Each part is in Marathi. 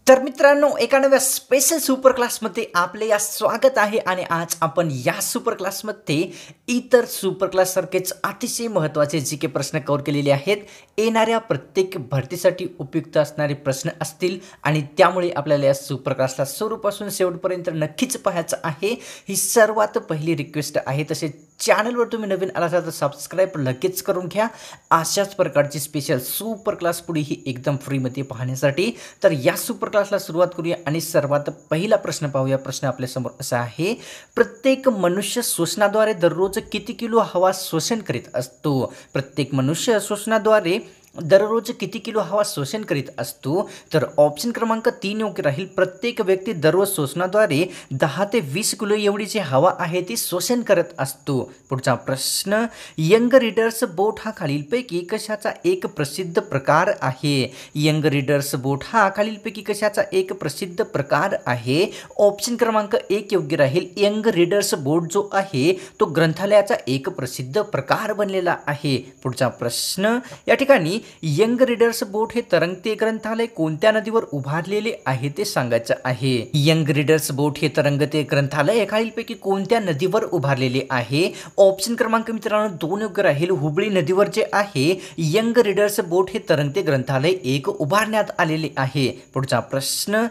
तर मित्रांनो, एका नव्या स्पेशल सुपर क्लासमध्ये आपले या स्वागत आहे आणि आज आपण या सुपर क्लासमध्ये इतर सुपर क्लाससारखेच अतिशय महत्त्वाचे जी के प्रश्न कव्हर केलेले आहेत. येणाऱ्या प्रत्येक भरतीसाठी उपयुक्त असणारे प्रश्न असतील आणि त्यामुळे आपल्याला या सुपर क्लासला सुरूपासून शेवटपर्यंत नक्कीच पाहायचं आहे. ही सर्वात पहिली रिक्वेस्ट आहे. तसेच चॅनलवर तुम्ही नवीन आला असाल तर सबस्क्राईब लगेच करून घ्या. अशाच प्रकारची स्पेशल सुपर क्लास पुढेही एकदम फ्रीमध्ये पाहण्यासाठी. तर या सुपर क्लासला सुरुवात करूया आणि सर्वात पहिला प्रश्न पाहूया. प्रश्न आपल्यासमोर असा आहे, प्रत्येक मनुष्य श्वसनाद्वारे दररोज किती किलो हवा श्वसन करीत असतो? प्रत्येक मनुष्य श्वसनाद्वारे दररोज किती किलो हवा श्वसन करीत असतो? तर ऑप्शन क्रमांक 3 योग्य राहील. प्रत्येक व्यक्ती दररोज श्वसनाद्वारे 10 ते 20 किलो एवढी जी हवा आहे ती श्वसन करत असतो. पुढचा प्रश्न, यंग रीडर्स बोट हा खालीलपैकी कशाचा एक प्रसिद्ध प्रकार आहे? यंग रीडर्स बोट हा खालीलपैकी कशाचा एक प्रसिद्ध प्रकार आहे? ऑप्शन क्रमांक 1 योग्य राहील. यंग रीडर्स बोट जो आहे तो ग्रंथालयाचा एक प्रसिद्ध प्रकार बनलेला आहे. पुढचा प्रश्न, या ठिकाणी यंग रीडर्स बोट हे तरंगते ग्रंथालय कोणत्या नदीवर उभारलेले आहे ते सांगायचं आहे. यंग रीडर्स बोट हे तरंगते ग्रंथालय खालीलपैकी कोणत्या नदीवर उभारलेले आहे? ऑप्शन क्रमांक मित्रांनो 2 योग्य राहील. हुबळी नदीवर जे आहे यंग रीडर्स बोट हे तरंगते ग्रंथालय एक उभारण्यात आलेले आहे. पुढचा प्रश्न,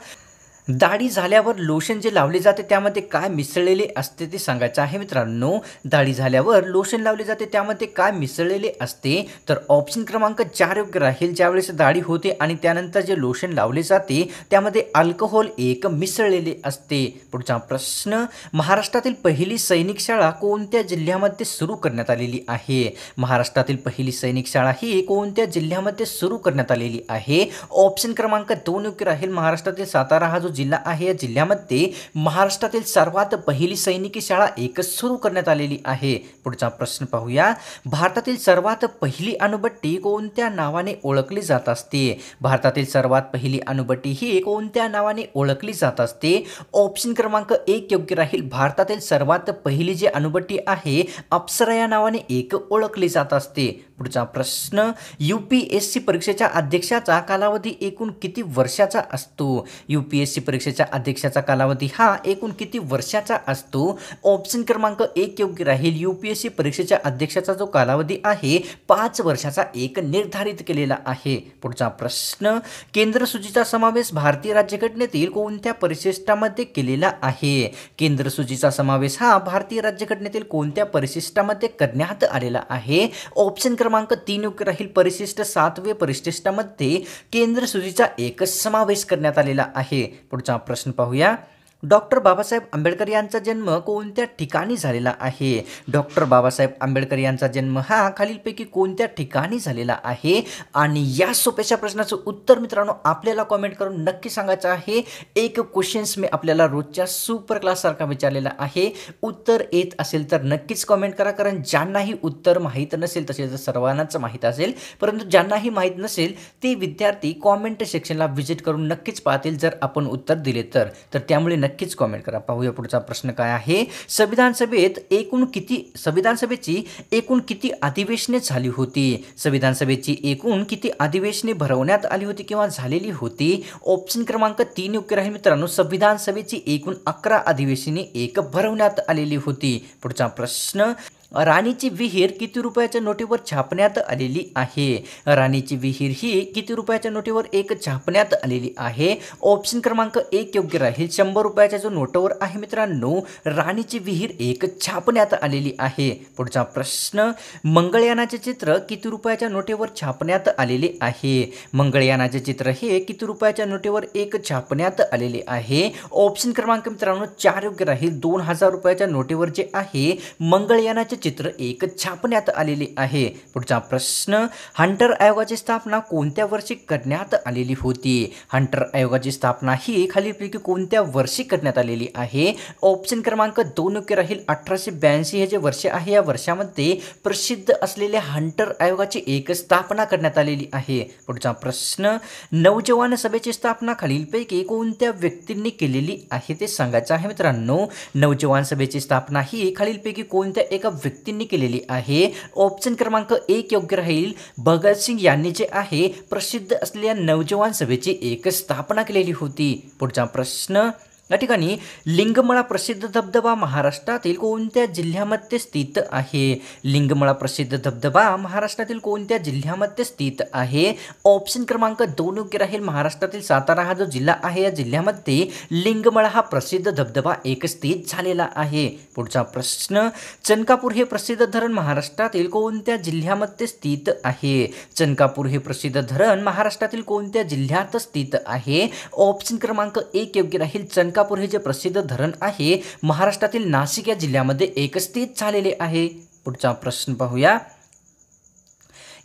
दाढी झाल्यावर लोशन जे लावले जाते त्यामध्ये काय मिसळलेले असते ते सांगायचं आहे. मित्रांनो, दाढी झाल्यावर लोशन लावले जाते त्यामध्ये काय मिसळलेले असते? तर ऑप्शन क्रमांक 4 योग्य राहील. ज्यावेळेस दाढी होते आणि त्यानंतर जे लोशन लावले जाते त्यामध्ये अल्कोहोल एक मिसळलेले असते. पुढचा प्रश्न, महाराष्ट्रातील पहिली सैनिक शाळा कोणत्या जिल्ह्यामध्ये सुरू करण्यात आलेली आहे? महाराष्ट्रातील पहिली सैनिक शाळा ही कोणत्या जिल्ह्यामध्ये सुरू करण्यात आलेली आहे? ऑप्शन क्रमांक 2 योग्य राहील. महाराष्ट्रातील सातारा हा जो जिल्हा आहे या जिल्ह्यामध्ये महाराष्ट्रातील सर्वात पहिली सैनिकी शाळा एक सुरू करण्यात आलेली आहे. पुढचा प्रश्न पाहूया. भारतातील सर्वात पहिली अणुभट्टी कोणत्या नावाने ओळखली जात असते? भारतातील सर्वात पहिली अणुभट्टी ही कोणत्या नावाने ओळखली जात असते? ऑप्शन क्रमांक 1 योग्य राहील. भारतातील सर्वात पहिली जी अणुभट्टी आहे अप्सरा या नावाने एक ओळखली जात असते. पुढचा प्रश्न, UPSC परीक्षेच्या अध्यक्षाचा कालावधी एकूण किती वर्षाचा असतो? UPSC परीक्षेच्या अध्यक्षाचा कालावधी हा एकूण किती वर्षाचा असतो? ऑप्शन क्रमांक 1 योग्य राहील. UPSC परीक्षेच्या अध्यक्षाचा जो कालावधी आहे 5 वर्षाचा एक निर्धारित केलेला आहे. पुढचा प्रश्न, केंद्र सूचीचा समावेश भारतीय राज्यघटनेतील कोणत्या परिशिष्टामध्ये केलेला आहे? केंद्र सूचीचा समावेश हा भारतीय राज्यघटनेतील कोणत्या परिशिष्टामध्ये करण्यात आलेला आहे? ऑप्शन क्रमांक 3 योग्य राहील. परिशिष्ट 7वे परिशिष्टामध्ये केंद्र सूचीचा एक समावेश करण्यात आलेला आहे. पुढचा प्रश्न पाहूया. डॉक्टर बाबासाहेब आंबेडकर यांचा जन्म कोणत्या ठिकाणी झालेला आहे? डॉक्टर बाबासाहेब आंबेडकर यांचा जन्म हा खालीलपैकी कोणत्या ठिकाणी झालेला आहे? आणि या सोप्याशा प्रश्नाचं उत्तर मित्रांनो आपल्याला कॉमेंट करून नक्की सांगायचं आहे. एक क्वेश्चन्स मी आपल्याला रोजच्या सुपर क्लास सारखा विचारलेला आहे. उत्तर येत असेल तर नक्कीच कॉमेंट करा, कारण ज्यांनाही उत्तर माहीत नसेल तसे तर सर्वांनाच माहीत असेल, परंतु ज्यांनाही माहीत नसेल ते विद्यार्थी कॉमेंट सेक्शनला व्हिजिट करून नक्कीच पाहतील जर आपण उत्तर दिले तर त्यामुळे नक्कीच कॉमेंट करा. पाहूया पुढचा प्रश्न काय आहे. संविधानसभेची एकूण किती अधिवेशने झाली होती? संविधानसभेची एकूण किती अधिवेशने भरवण्यात आली होती किंवा झालेली होती? ऑप्शन क्रमांक 3 योग्य राहील. मित्रांनो, संविधानसभेची एकूण 11 अधिवेशने एक भरवण्यात आलेली होती. पुढचा प्रश्न, राणीची विहीर किती रुपयाच्या नोटीवर छापण्यात आलेली आहे? राणीची विहीर ही किती रुपयाच्या नोटीवर एक छापण्यात आलेली आहे? ऑप्शन क्रमांक 1 योग्य राहील. 100 रुपयाच्या जो नोटवर आहे मित्रांनो राणीची विहीर एक छापण्यात आलेली आहे. पुढचा प्रश्न, मंगळयानाचे चित्र किती रुपयाच्या नोटेवर छापण्यात आलेले आहे? मंगळयानाचे चित्र हे किती रुपयाच्या नोटेवर एक छापण्यात आलेले आहे? ऑप्शन क्रमांक मित्रांनो 4 योग्य राहील. 2000 रुपयाच्या नोटेवर जे आहे मंगळयानाचे चित्र एक छापण्यात आलेले आहे. पुढचा प्रश्न, हंटर आयोगाची स्थापना कोणत्या वर्षी करण्यात आलेली होती? हंटर आयोगाची स्थापना ही खालीलपैकी कोणत्या वर्षी करण्यात आलेली आहे? ऑप्शन क्रमांक 2 योग्य राहील. 1882 हे जे वर्ष आहे या वर्षामध्ये प्रसिद्ध असलेल्या हंटर आयोगाची एक स्थापना करण्यात आलेली आहे. पुढचा प्रश्न, नवजवान सभेची स्थापना खालीलपैकी कोणत्या व्यक्तींनी केलेली आहे ते सांगायचं आहे. मित्रांनो, नवजवान सभेची स्थापना ही खालीलपैकी कोणत्या एका व्यक्तींनी केलेली आहे? ऑप्शन क्रमांक 1 योग्य राहील. भगतसिंग यांनी जे आहे प्रसिद्ध असलेल्या नवजवान सभेची एक स्थापना केलेली होती. पुढचा प्रश्न, या ठिकाणी लिंगमळा प्रसिद्ध धबधबा महाराष्ट्रातील कोणत्या जिल्ह्यामध्ये स्थित आहे? लिंगमळा प्रसिद्ध धबधबा महाराष्ट्रातील कोणत्या जिल्ह्यामध्ये स्थित आहे? ऑप्शन क्रमांक 2 योग्य राहील. महाराष्ट्रातील सातारा हा जो जिल्हा आहे या जिल्ह्यामध्ये लिंगमळा हा प्रसिद्ध धबधबा एक स्थित झालेला आहे. पुढचा प्रश्न, चनकापूर हे प्रसिद्ध धरण महाराष्ट्रातील कोणत्या जिल्ह्यामध्ये स्थित आहे? चनकापूर हे प्रसिद्ध धरण महाराष्ट्रातील कोणत्या जिल्ह्यात स्थित आहे? ऑप्शन क्रमांक 1 योग्य राहील. चनकापूर हे जे प्रसिद्ध धरण आहे महाराष्ट्रातील नाशिक या जिल्ह्यामध्ये एक स्थित झालेले आहे. पुढचा प्रश्न पाहूया.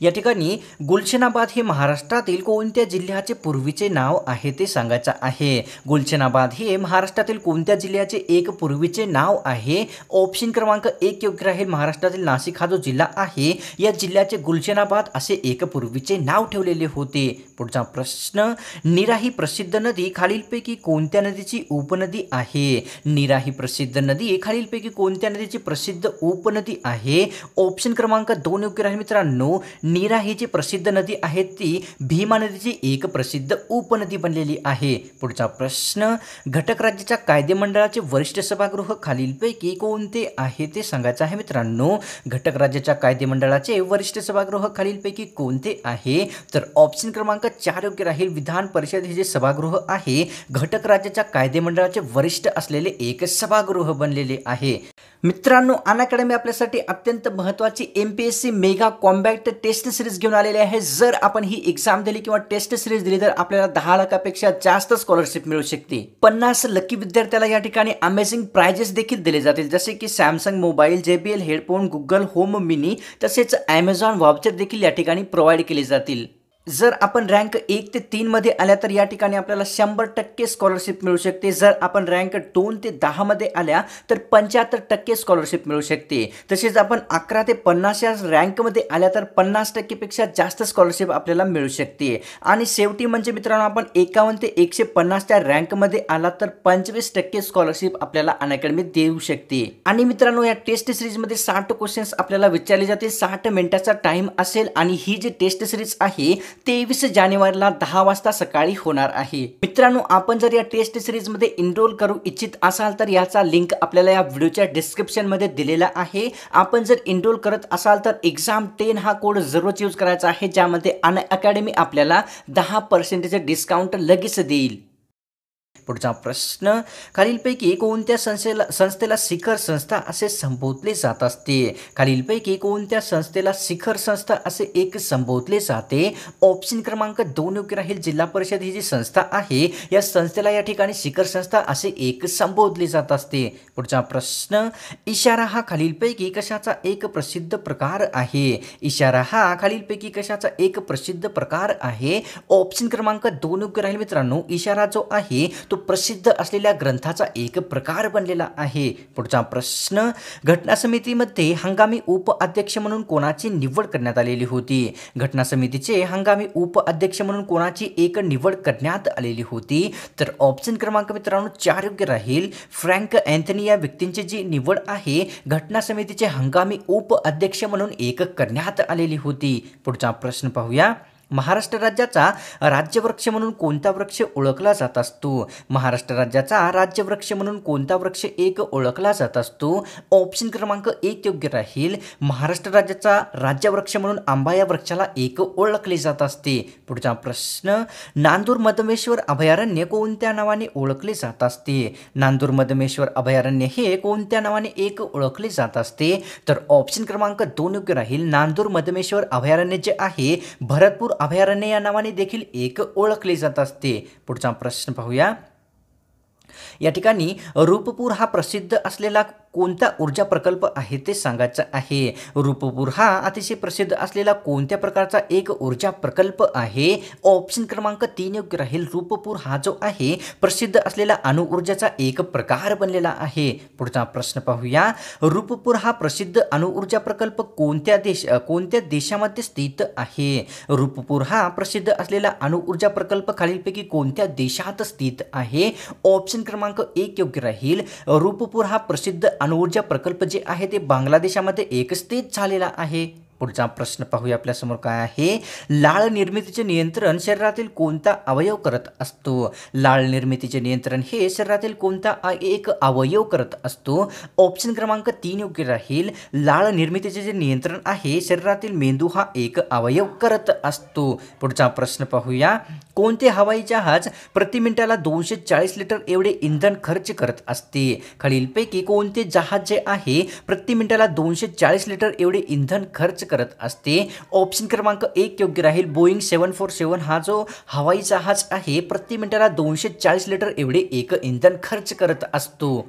या ठिकाणी गुलशनाबाद हे महाराष्ट्रातील कोणत्या जिल्ह्याचे पूर्वीचे नाव आहे ते सांगायचं आहे. गुलशनाबाद हे महाराष्ट्रातील कोणत्या जिल्ह्याचे एक पूर्वीचे नाव आहे? ऑप्शन क्रमांक 1 योग्य राहील. महाराष्ट्रातील नाशिक हा जो जिल्हा आहे या जिल्ह्याचे गुलशनाबाद असे एक पूर्वीचे नाव ठेवलेले होते. पुढचा प्रश्न, नीरा ही प्रसिद्ध नदी खालीलपैकी कोणत्या नदीची उपनदी आहे? नीरा ही प्रसिद्ध नदी खालीलपैकी कोणत्या नदीची प्रसिद्ध उपनदी आहे? ऑप्शन क्रमांक 2 योग्य राहील मित्रांनो. नीरा ही जी प्रसिद्ध नदी आहे ती भीमा नदीची एक प्रसिद्ध उपनदी बनलेली आहे. पुढचा प्रश्न, घटक राज्याच्या कायदेमंडळाचे वरिष्ठ सभागृह खालीलपैकी कोणते आहे ते सांगायचं आहे मित्रांनो. घटक राज्याच्या कायदेमंडळाचे वरिष्ठ सभागृह खालीलपैकी कोणते आहे? तर ऑप्शन क्रमांक 4 योग्य राहील. विधान परिषद हे जे सभागृह आहे घटक राज्याच्या कायदेमंडळाचे वरिष्ठ असलेले एक सभागृह बनलेले आहे. मित्रांनो, अनअकॅडमी आपल्यासाठी अत्यंत महत्त्वाची MPSC mega combat test series घेऊन आलेली आहे. जर आपण ही एक्झाम दिली किंवा टेस्ट सिरीज दिली तर आपल्याला 10 लाखापेक्षा जास्त स्कॉलरशिप मिळू शकते. 50 लकी विद्यार्थ्याला या ठिकाणी अमेझिंग प्राइजेस देखील दिले जातील, जसे की Samsung mobile, JBL headphone, Google home mini तसेच Amazon वाउचर देखील या ठिकाणी प्रोव्हाइड केले जातील. जर आपण रँक 1 ते 3 मध्ये आल्या तर या ठिकाणी आपल्याला 100% स्कॉलरशिप मिळू शकते. जर आपण रँक 2 ते 10 मध्ये आल्या तर 75% स्कॉलरशिप मिळू शकते. तसेच आपण 11 ते 50 या रँकमध्ये आल्या तर 50% पेक्षा जास्त स्कॉलरशिप आपल्याला मिळू शकते. आणि शेवटी म्हणजे मित्रांनो, आपण 51 ते 150 च्या रँकमध्ये आला तर 25% स्कॉलरशिप आपल्याला अनअकॅडमीत देऊ शकते. आणि मित्रांनो, या टेस्ट सिरीजमध्ये 60 क्वेश्चन्स आपल्याला विचारले जातील. 60 मिनिटाचा टाइम असेल आणि ही जी टेस्ट सिरीज आहे 23 जानेवारीला 10 वाजता सकाळी होणार आहे. मित्रांनो, आपण जर या टेस्ट सिरीज मध्ये एनरोल करू इच्छित असाल तर याचा लिंक आपल्याला या व्हिडिओच्या डिस्क्रिप्शन मध्ये दिलेला आहे. आपण जर एनरोल करत असाल तर exam10 हा कोड जरूर यूज करायचा आहे, ज्यामध्ये अनअकॅडमी आपल्याला 10% डिस्काउंट लगेच देईल. पुढचा प्रश्न, खालीलपैकी कोणत्या संस्थेला शिखर संस्था असे संबोधले जात असते? खालीलपैकी कोणत्या संस्थेला शिखर संस्था असे एक संबोधले जाते? ऑप्शन क्रमांक 2 योग्य राहील. जिल्हा परिषद ही जी संस्था आहे या संस्थेला या ठिकाणी शिखर संस्था असे एक संबोधले जात असते. पुढचा प्रश्न, इशारा हा खालीलपैकी कशाचा एक प्रसिद्ध प्रकार आहे? इशारा हा खालीलपैकी कशाचा एक प्रसिद्ध प्रकार आहे? ऑप्शन क्रमांक 2 योग्य राहील मित्रांनो. इशारा जो आहे तो प्रसिद्ध असलेल्या ग्रंथाचा एक प्रकार बनलेला आहे. पुढचा प्रश्न, घटना समितीमध्ये हंगामी उपाध्यक्ष म्हणून कोणाची निवड करण्यात आलेली होती? घटना समितीचे हंगामी उपाध्यक्ष म्हणून कोणाची एक निवड करण्यात आलेली होती? तर ऑप्शन क्रमांक मित्रांनो 4 योग्य राहील. फ्रँक अँथनी या व्यक्तींची जी निवड आहे घटना समितीचे हंगामी उपाध्यक्ष म्हणून एक करण्यात आलेली होती. पुढचा प्रश्न पाहूया. महाराष्ट्र राज्याचा राज्यवृक्ष म्हणून कोणता वृक्ष ओळखला जात असतो? महाराष्ट्र राज्याचा राज्यवृक्ष म्हणून कोणता वृक्ष एक ओळखला जात असतो? ऑप्शन क्रमांक 1 योग्य राहील. महाराष्ट्र राज्याचा राज्यवृक्ष म्हणून आंबा या वृक्षाला एक ओळखले जात असते. पुढचा प्रश्न, नांदूर मधमेश्वर अभयारण्य कोणत्या नावाने ओळखले जात असते? नांदूर मधमेश्वर अभयारण्य हे कोणत्या नावाने एक ओळखले जात असते? तर ऑप्शन क्रमांक 2 योग्य राहील. नांदूर मधमेश्वर अभयारण्य जे आहे भरतपूर अभयारण्य या नावाने देखील एक ओळखले जात असते. पुढचा प्रश्न पाहूया. या ठिकाणी रूपपूर हा प्रसिद्ध असलेला कोणता ऊर्जा प्रकल्प आहे ते सांगायचं आहे. रूपपूर हा अतिशय प्रसिद्ध असलेला कोणत्या प्रकारचा एक ऊर्जा प्रकल्प आहे? ऑप्शन क्रमांक 3 योग्य राहील. रूपपूर हा जो आहे प्रसिद्ध असलेला अणुऊर्जाचा एक प्रकार बनलेला आहे. पुढचा प्रश्न पाहूया. रूपपूर हा प्रसिद्ध अणुऊर्जा प्रकल्प कोणत्या देशामध्ये स्थित आहे? रूपपूर हा प्रसिद्ध असलेला अणुऊर्जा प्रकल्प खालीलपैकी कोणत्या देशात स्थित आहे? ऑप्शन क्रमांक 1 योग्य राहील. रूपपूर हा प्रसिद्ध अणुऊर्जा प्रकल्प जे आहे ते बांगलादेशामध्ये एकत्रित झालेला आहे? पुढचा प्रश्न पाहूया आपल्यासमोर काय आहे. लाळ निर्मितीचे नियंत्रण शरीरातील कोणता अवयव करत असतो? लाळ निर्मितीचे नियंत्रण हे शरीरातील कोणता एक अवयव करत असतो? ऑप्शन क्रमांक 3 योग्य राहील. लाळ निर्मितीचे जे नियंत्रण आहे शरीरातील मेंदू हा एक अवयव करत असतो. पुढचा प्रश्न पाहूया. कोणते हवाई जहाज प्रति मिनिटाला 240 लिटर एवढे इंधन खर्च करत असते? खालीलपैकी कोणते जहाज जे आहे प्रति मिनिटाला 240 लिटर एवढे इंधन खर्च करत असते? ऑप्शन क्रमांक 1 योग्य राहील. बोईंग 747 हा जो हवाई जहाज आहे प्रति मिनिटाला 240 लिटर एवढे एक इंधन खर्च करत असतो.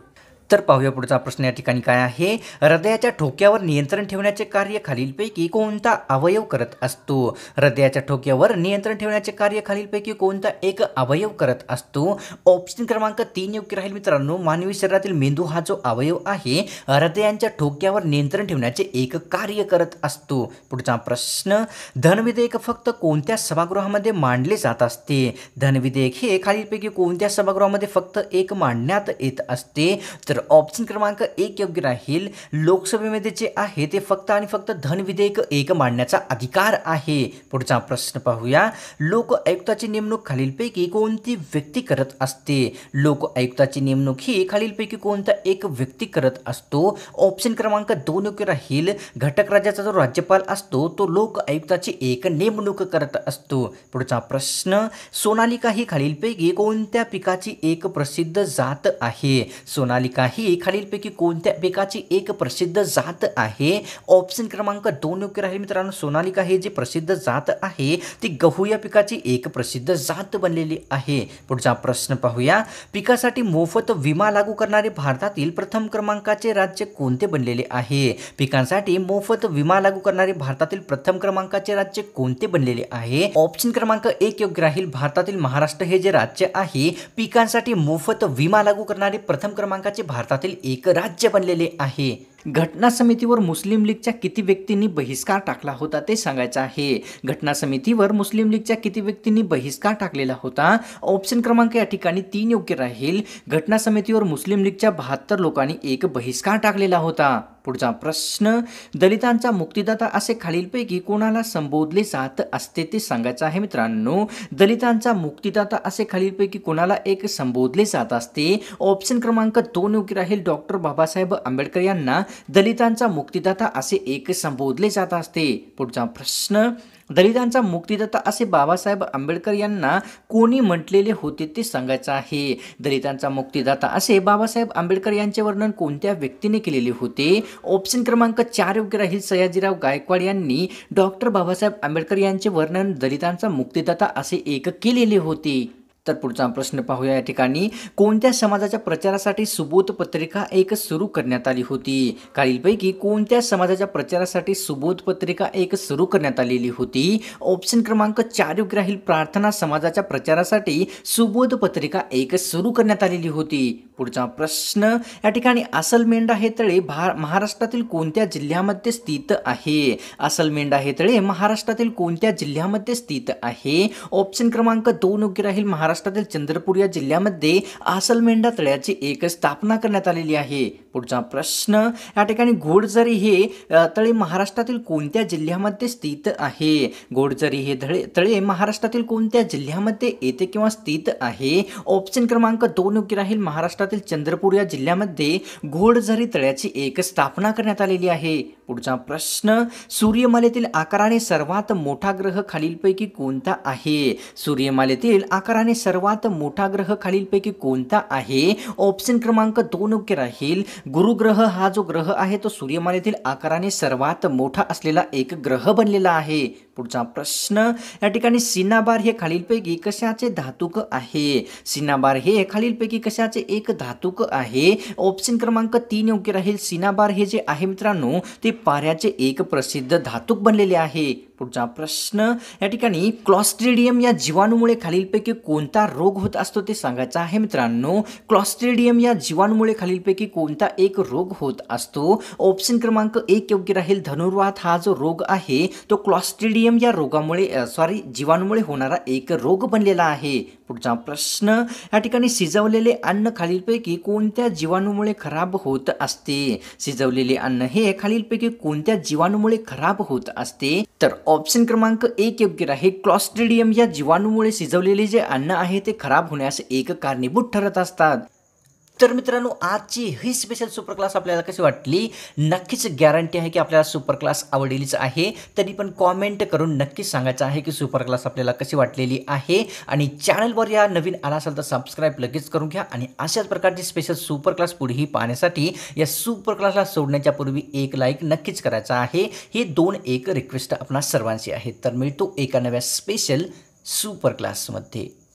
तर पाहूया पुढचा प्रश्न या ठिकाणी काय आहे. हृदयाच्या ठोक्यावर नियंत्रण ठेवण्याचे कार्य खालीलपैकी कोणता अवयव करत असतो? हृदयाच्या ठोक्यावर नियंत्रण ठेवण्याचे कार्य खालीलपैकी कोणता एक अवयव करत असतो? ऑप्शन क्रमांक 3 योग्य राहील मित्रांनो. मानवी शरीरातील मेंदू हा जो अवयव आहे हृदयाच्या ठोक्यावर नियंत्रण ठेवण्याचे एक कार्य करत असतो. पुढचा प्रश्न. धनविधेयक फक्त कोणत्या सभागृहामध्ये मांडले जात असते? धनविधेयक हे खालीलपैकी कोणत्या सभागृहामध्ये फक्त एक मांडण्यात येत असते? तर ऑप्शन क्रमांक 1 योग्य राहील. लोकसभेमध्ये जे आहे ते फक्त आणि फक्त धन विधेयक एक मांडण्याचा अधिकार आहे. पुढचा प्रश्न पाहूया. लोक आयुक्ताची नेमणूक खालीलपैकी कोणती व्यक्ती करत असते? लोक आयुक्ताची नेमणूक ही खालीलपैकी कोणता एक व्यक्ती करत असतो? ऑप्शन क्रमांक 2 योग्य राहील. घटक राज्याचा जो राज्यपाल असतो तो लोक आयुक्ताची एक नेमणूक करत असतो. पुढचा प्रश्न. सोनालिका ही खालीलपैकी कोणत्या पिकाची एक प्रसिद्ध जात आहे? सोनालिका ही खालीलपैकी कोणत्या पिकाची एक प्रसिद्ध जात आहे? ऑप्शन क्रमांक 2 योग्य राहील मित्रांनो. सोनालिका ही जी प्रसिद्ध जात आहे ती गहू या पिकाची एक प्रसिद्ध जात बनलेली आहे. पुढचा प्रश्न पाहूया. पिकासाठी मोफत विमा लागू करणारे भारतातील प्रथम क्रमांकाचे राज्य कोणते बनलेले आहे? पिकांसाठी मोफत विमा लागू करणारे भारतातील प्रथम क्रमांकाचे राज्य कोणते बनलेले आहे? ऑप्शन क्रमांक 1 योग्य राहील. भारतातील महाराष्ट्र हे जे राज्य आहे पिकांसाठी मोफत विमा लागू करणारे प्रथम क्रमांकाचे भारतातील एक राज्य बनलेले आहे. घटना समितीवर मुस्लिम लीगच्या किती व्यक्तींनी बहिष्कार टाकला होता ते सांगायचं आहे. घटना समितीवर मुस्लिम लीगच्या किती व्यक्तींनी बहिष्कार टाकलेला होता? ऑप्शन क्रमांक या ठिकाणी 3 योग्य राहील. घटना समितीवर मुस्लिम लीगच्या 72 लोकांनी एक बहिष्कार टाकलेला होता. पुढचा प्रश्न. दलितांचा मुक्तिदाता असे खालीलपैकी कोणाला संबोधले जात असते ते सांगायचं आहे मित्रांनो. दलितांचा मुक्तिदाता असे खालीलपैकी कोणाला एक संबोधले जात असते? ऑप्शन क्रमांक 2 योग्य राहील. डॉक्टर बाबासाहेब आंबेडकर यांना दलितांचा मुक्तिदाता असे एक संबोधले जात असते. पुढचा प्रश्न. दलितांचा मुक्तिदाता असे बाबासाहेब आंबेडकर यांना कोणी म्हटलेले होते ते सांगायचं आहे. दलितांचा मुक्तिदाता असे बाबासाहेब आंबेडकर यांचे वर्णन कोणत्या व्यक्तीने केलेले होते? ऑप्शन क्रमांक 4 योग्य राहील. सयाजीराव गायकवाड यांनी डॉक्टर बाबासाहेब आंबेडकर यांचे वर्णन दलितांचा मुक्तिदाता असे एक केलेले होते. तर पुढचा प्रश्न पाहूया या ठिकाणी. कोणत्या समाजाच्या प्रचारासाठी सुबोध पत्रिका एक सुरू करण्यात आली होती? खालीलपैकी कोणत्या समाजाच्या प्रचारासाठी सुबोध पत्रिका एक सुरू करण्यात आलेली होती? ऑप्शन क्रमांक 4 योग्य राहील. प्रार्थना समाजाच्या प्रचारासाठी सुबोध पत्रिका एक सुरू करण्यात आलेली होती. पुढचा प्रश्न. या ठिकाणी असलमेंढा हे तळे महाराष्ट्रातील कोणत्या जिल्ह्यामध्ये स्थित आहे? असलमेंढा हे तळे महाराष्ट्रातील कोणत्या जिल्ह्यामध्ये स्थित आहे? ऑप्शन क्रमांक 2 योग्य राहील. महाराष्ट्रातील चंद्रपूर या जिल्ह्यामध्ये असलमेंढा तळ्याची एक स्थापना करण्यात आलेली आहे. पुढचा प्रश्न. या ठिकाणी घोडझरी हे तळे महाराष्ट्रातील कोणत्या जिल्ह्यामध्ये स्थित आहे? घोडझरी हे तळे महाराष्ट्रातील कोणत्या जिल्ह्यामध्ये येते किंवा स्थित आहे? ऑप्शन क्रमांक 2 योग्य राहील. महाराष्ट्रातील चंद्रपूर या जिल्ह्यामध्ये घोडझरी तळ्याची एक स्थापना करण्यात आलेली आहे. पुढचा प्रश्न. सूर्यमालेतील आकाराने सर्वात मोठा ग्रह खालीलपैकी कोणता आहे? सूर्यमालेतील आकाराने सर्वात मोठा ग्रह खालीलपैकी कोणता आहे? ऑप्शन क्रमांक 2 योग्य राहील. गुरुग्रह हा जो ग्रह आहे तो सूर्यमालेतील आकाराने सर्वात मोठा असलेला एक ग्रह बनलेला आहे. पुढचा प्रश्न. या ठिकाणी सिनाबार हे खालीलपैकी कशाचे धातुक आहे? सिनाबार हे खालीलपैकी कशाचे एक धातुक आहे? ऑप्शन क्रमांक 3 योग्य राहील. सिनाबार हे जे आहे मित्रांनो ते पाऱ्याचे एक प्रसिद्ध धातुक बनलेले आहे. पुढचा प्रश्न. या ठिकाणी क्लॉस्ट्रिडियम या जीवाणूमुळे खालीलपैकी कोणता रोग होत असतो ते सांगायचं आहे मित्रांनो. क्लॉस्ट्रिडियम या जीवाणूमुळे खालीलपैकी कोणता एक रोग होत असतो? ऑप्शन क्रमांक 1 योग्य राहील. धनुर्वात हा जो रोग आहे तो क्लॉस्ट्रिडियम या रोगामुळे जीवाणूमुळे होणारा एक रोग बनलेला आहे. पुढचा प्रश्न या ठिकाणी शिजवलेले अन्न खालीलपैकी कोणत्या जीवाणूमुळे खराब होत असते? शिजवलेले अन्न हे खालीलपैकी कोणत्या जीवाणूमुळे खराब होत असते? तर ऑप्शन क्रमांक 1 योग्य आहे. क्लॉस्ट्रिडियम या जीवाणूमुळे शिजवलेले जे अन्न आहे ते खराब होण्यास एक कारणीभूत ठरत असतात. तर मित्रांनो, आजची ही स्पेशल सुपर क्लास आपल्याला कशी वाटली? नक्कीच गॅरंटी आहे की आपल्याला सुपर क्लास आवडलीच आहे. तरी पण कॉमेंट करून नक्कीच सांगायचं आहे की सुपर क्लास आपल्याला कशी वाटलेली आहे. आणि चॅनलवर या नवीन आला असाल तर सबस्क्राईब लगेच करून घ्या. आणि अशाच प्रकारची स्पेशल सुपर क्लास पुढेही पाहण्यासाठी या सुपर क्लासला सोडण्याच्या पूर्वी एक लाईक नक्कीच करायचा आहे. ही 2 रिक्वेस्ट आपणा सर्वांची आहे. तर मिळतो एका नव्या स्पेशल सुपर क्लासमध्ये.